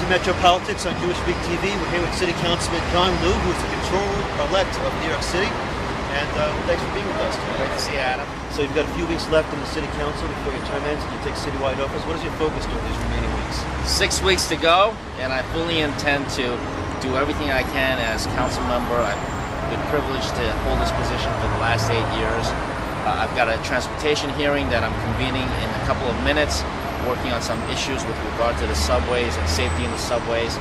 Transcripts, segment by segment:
to MetroPolitics on Jewish Week TV. We're here with City Councilman John Liu, who is the comptroller-elect of New York City. And thanks for being with us today. Great to see you, Adam. So you've got a few weeks left in the City Council before your term ends and you take citywide office. What is your focus during these remaining weeks? 6 weeks to go, and I fully intend to do everything I can as council member. I've been privileged to hold this position for the last 8 years. I've got a transportation hearing that I'm convening in a couple of minutes, working on some issues with regard to the subways and safety in the subways.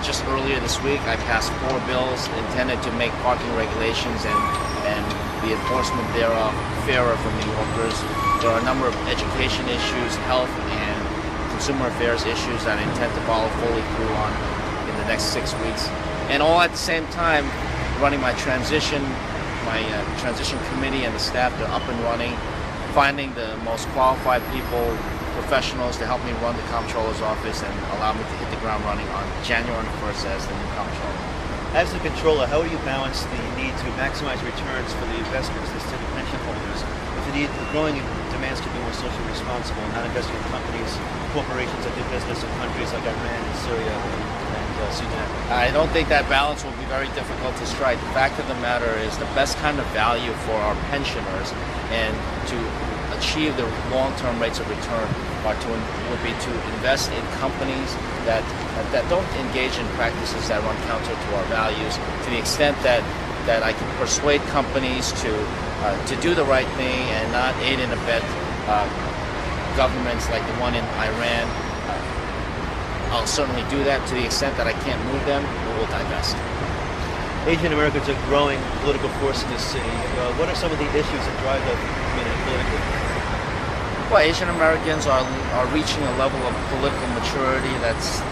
Just earlier this week, I passed 4 bills intended to make parking regulations and the enforcement thereof fairer for New Yorkers. There are a number of education issues, health, and consumer affairs issues that I intend to follow fully through on in the next 6 weeks. And all at the same time, running my transition committee and the staff are up and running, finding the most qualified people, professionals to help me run the comptroller's office and allow me to hit the ground running on January 1st as the new comptroller. As the controller, how do you balance the need to maximize returns for the investments, the city pension holders, with the growing demands to be more socially responsible and not investing in companies, corporations that do business in countries like Iran and Syria and Sudan? I don't think that balance will be very difficult to strike. The fact of the matter is the best kind of value for our pensioners and to achieve the long-term rates of return would be to invest in companies that don't engage in practices that run counter to our values, to the extent that I can persuade companies to do the right thing and not aid and abet governments like the one in Iran. I'll certainly do that. To the extent that I can't move them, we will divest. Asian Americans are a growing political force in this city. What are some of the issues that drive the community politically? Well, Asian Americans are reaching a level of political maturity that's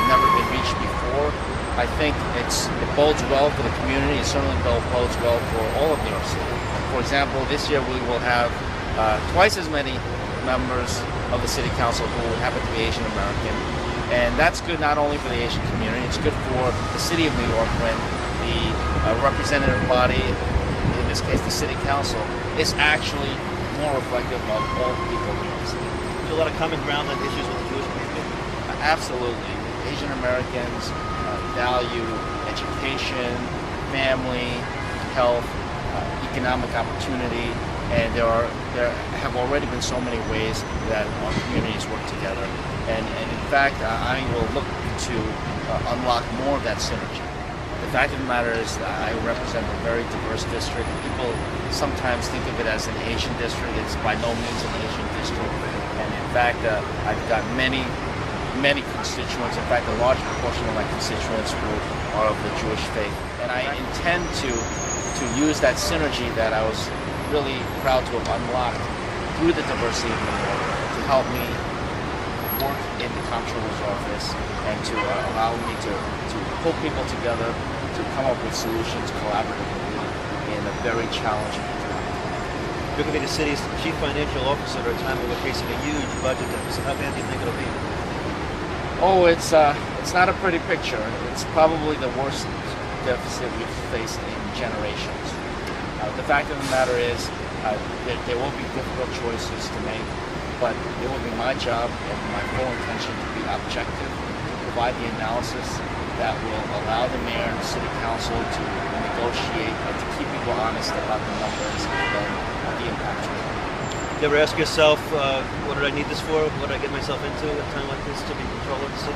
never been reached before. I think it bodes well for the community. It certainly bodes well for all of New York City. For example, this year we will have twice as many members of the City Council who happen to be Asian American. And that's good not only for the Asian community, it's good for the City of New York when the representative body, in this case the City Council, is actually more reflective of all people in New York City. There's a lot of common ground on issues with the Jewish community. Absolutely. Asian Americans value education, family, health, economic opportunity, and there have already been so many ways that our communities work together. And in fact, I will look to unlock more of that synergy. The fact of the matter is that I represent a very diverse district. People sometimes think of it as an Asian district. It's by no means an Asian district. And in fact, I've got many constituents. In fact, a large proportion of my constituents who are of the Jewish faith. And I intend to use that synergy that I was really proud to have unlocked through the diversity of New York to help me work in the comptroller's office and to allow me to pull people together to come up with solutions collaboratively in a very challenging time. You're going to be the city's chief financial officer at a time when we're facing a huge budget deficit. How bad do you think it'll be? Oh, it's not a pretty picture. It's probably the worst deficit we've faced in generations. The fact of the matter is there will be difficult choices to make, but it will be my job and my full intention to be objective, provide the analysis that will allow the mayor and the city council to negotiate and to keep people honest about the numbers and the impact. You ever ask yourself, what did I need this for? What did I get myself into at a time like this to be controller of the city?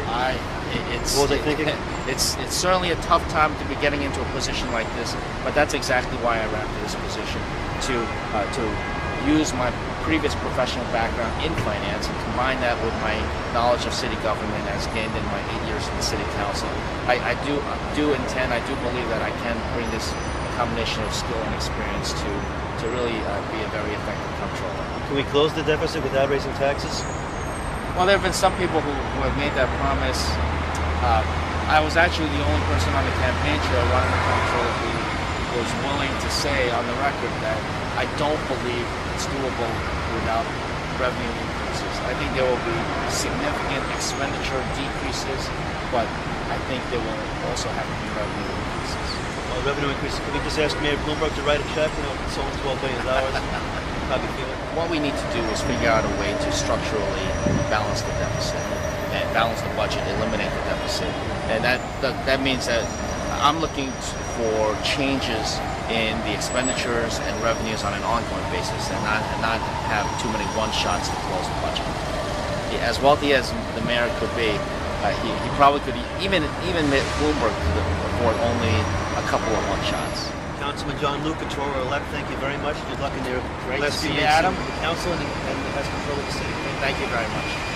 What was I thinking? It's certainly a tough time to be getting into a position like this, but that's exactly why I ran for this position, to use my previous professional background in finance and combine that with my knowledge of city government as gained in my 8 years in the city council. I do believe that I can bring this combination of skill and experience to really be a very effective comptroller. Can we close the deficit without raising taxes? Well, there have been some people who have made that promise. I was actually the only person on the campaign trail running the comptroller who was willing to say on the record that I don't believe it's doable without revenue increases. I think there will be significant expenditure decreases, but I think there will also have to be revenue increases. Well, revenue increases. Can we just ask Mayor Bloomberg to write a check? It's only $12 billion. How do you feel? What we need to do is figure out a way to structurally balance the deficit. and balance the budget, eliminate the deficit. And that means that I'm looking for changes in the expenditures and revenues on an ongoing basis, and not have too many one-shots to close the budget. As wealthy as the mayor could be, he probably could, even Bloomberg could afford only a couple of one-shots. Councilman John Liu, comptroller-elect, thank you very much. Good luck in your Great to last few see you, weeks Adam. in the council and as controller of the city. Thank you very much.